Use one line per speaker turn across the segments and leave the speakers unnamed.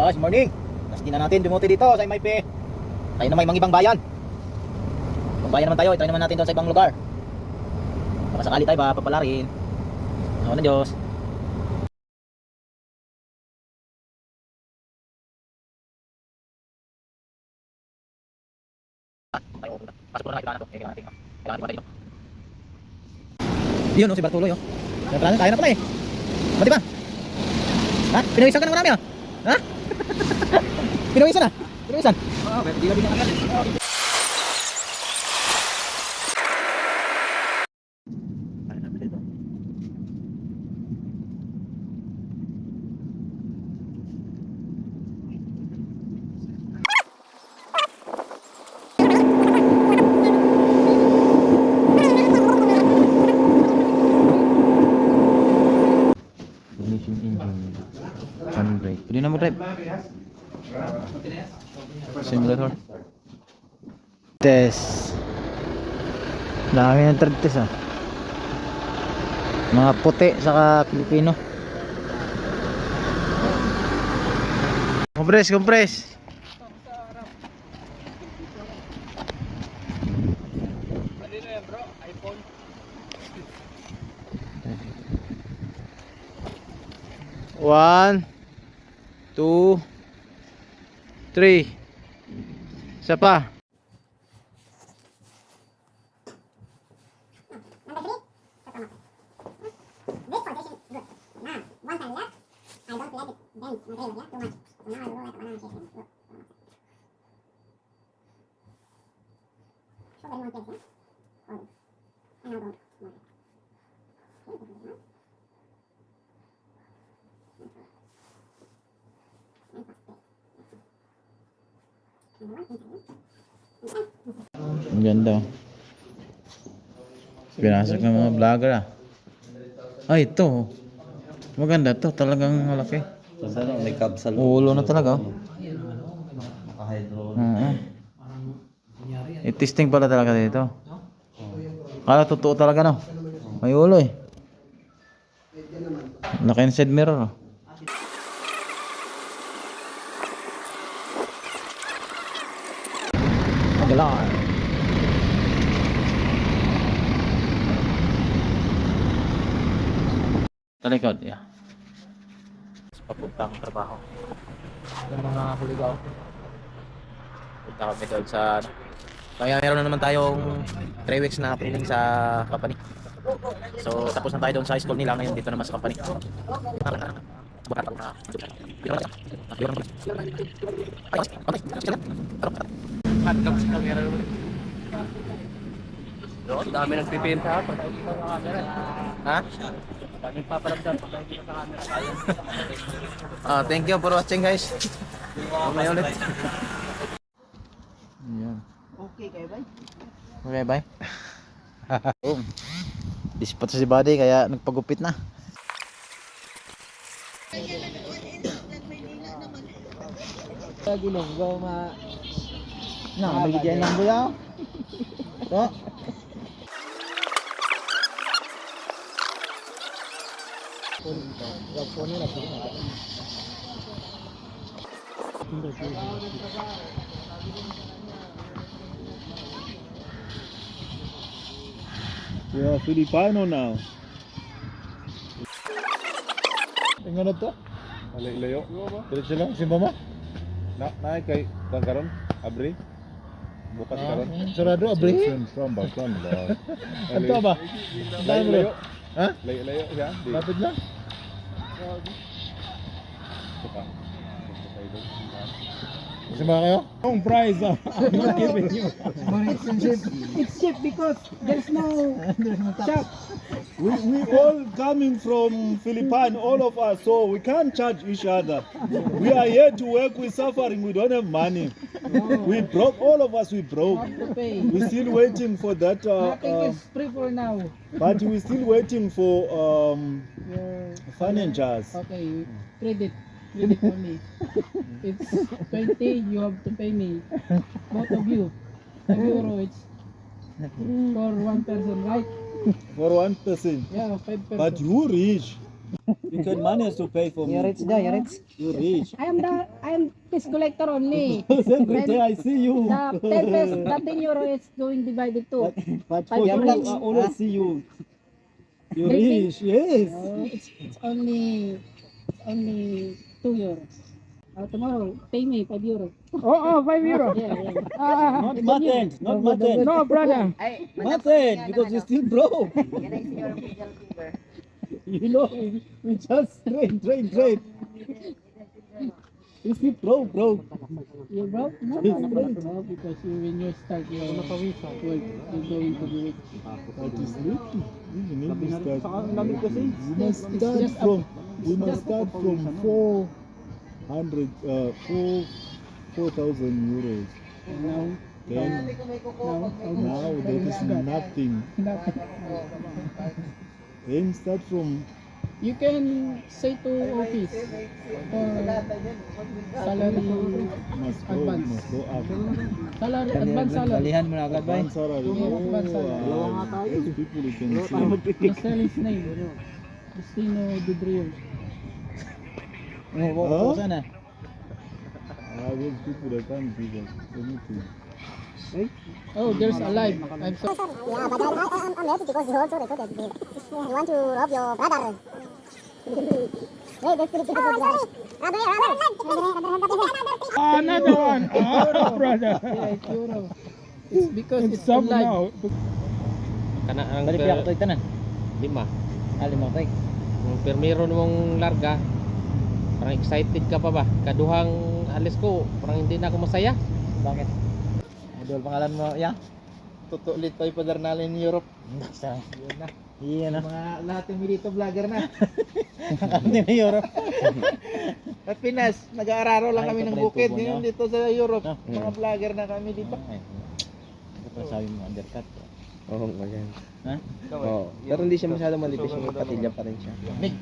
Good morning. Nastin na natin dumuti dito sa MIP. Tayo na may mga ibang bayan. Kung bayan naman tayo, try naman natin doon sa ibang lugar. Baka sakali tayo ba papalarin. Ako na Diyos. Pasok ko na kailangan na ito. Kailangan natin ito. Yun o, si Bartuloy o. Kaya na pala eh. Mati ba? Ha? Pinawisan ka na marami ah. Ha? Pinawisan ah. Pinawisan. Oo, di ba bigyan agad.
Handbrake. Pwede na mag-drive. Simulator. Test. Dami ng third test ah. Mga puti saka Pilipino. Compress, compress. One, two, three. Isa pa. Ang ganda. Pinasok ng mga vlogger ah. Ay, ito. Maganda to. Talagang malaki.
May kapsal.
Ulo na talaga oh.
Naka-hydro.
I-testing pala talaga dito. Kala totoo talaga no. May ulo eh. Naka-inside mirror oh.
Magalaan.
Talikod, yeah.
Papuntang trabaho. Yung mga huligaw. Punta kami doon sa kaya meron na naman tayong 3 weeks na training sa company. So tapos na tayo doon sa school nila, ngayon dito naman sa company.
Hotdogs na meron naman. Doon, dami nagpipinta pa tayo sa camera.
Ha?
Daming paparamdam pa tayo sa camera.
Thank you for watching guys. Mamaya ulit.
Ayan.
Okay, kaya bye.
Okay, bye. Dispatch si Buddy kaya nagpagupit na.
Gilonggo ma. Na, bigyan lang buya. To.
We are Filipino now. Tingnan na to. Layo. Diretso lang, simba mo. Na kay karon, abri. Bukas karon.
Sarado abri.
From Bangkok ba.
Ano ba?
Layo.
Ha?
Layo siya.
Lapit lang.
Simba kayo? Ang prize I'm not giving you.
It's cheap because there's no shop.
We all coming from Philippines, all of us, so we can't charge each other. We are here to work, we're suffering, we don't have money. We broke, all of us we broke.
Have to pay.
We're still waiting for that,
Nothing is free for now.
but we're still waiting for
Your
financiers.
okay, credit for me. It's 20. You have to pay me. Both of you. €5. It's for one person, right?
For one person.
Yeah, 5 person.
But you rich. You can manage to pay for me.
You're rich daw, you're rich.
You're rich.
I am fish collector only.
Every day I see you.
The 10 pesos, the 10 euro is going divided to.
But for
Five
you,
bucks.
I always see you. You're
Drinking?
rich, yes.
It's only 2 euros. Tomorrow, pay me 5 euros.
Oh, 5 euro.
Yeah, yeah.
Not Martin, not Martin.
No, brother.
Martin, because you're still broke. You know, we just trade. You still broke.
You broke? No,
Yes.
no, because when you start your work, you're going to be rich.
What is rich? You need to start. We must start from 4,000 euros.
Now,
Then now there is nothing. Then start from
you can say to office for salary
must
Advance.
go up.
salary advance salary.
Balihan mo na agad ba?
Advance salary.
Yeah, advance salary.
Those people you can see.
The seller's name, Justino Dudrio.
Oh, sana.
Those people they can't give us anything.
Oh, there's a live. I'm sorry.
Yeah, but I'm happy because you also recorded me. You want to rob your brother. Wait, let's put it together.
Another one. Oh, brother.
Yeah, it's euro. It's because
It's
it's
sub
on live.
now.
Kana ang
Balik pila ko to tanan.
5.
Alim mo tay.
Yung permiro mong larga, parang excited ka pa ba? Kaduhang alis ko, parang hindi na ako masaya.
Bakit? Idol pangalan mo, ya?
Tutulit tayo padernalin in Europe.
Basta. Yun na. Iyan na. Mga lahat yung dito vlogger na. Kami na Europe.
At Pinas, nag-aararo lang
Ay,
kami
ito
ng
pala yung
bukid.
tubo niya.
Ngayon dito sa Europe,
Ah.
mga vlogger na kami dito.
Ay, ito pa sabi mo, undercut.
Oo, ganyan.
Ha?
Oo. Pero hindi siya masyado malipis, yung patilya pa rin siya.
Mig.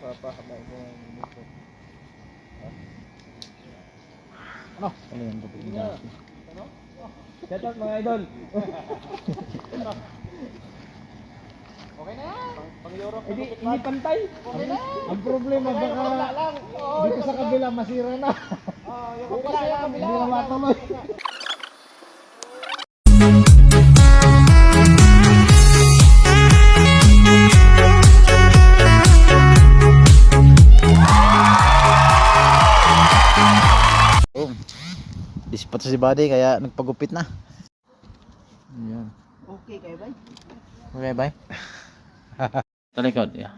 Papahabay mo ang dito.
Ano yan po?
Shout out mga idol.
Hindi pantay. Ang problema baka dito sa kabila masira na. Hindi na matuloy.
Oh. Dispat si Buddy kaya nagpagupit na. Ayan.
Okay, kaya bye.
Okay, bye. Talikod, yeah.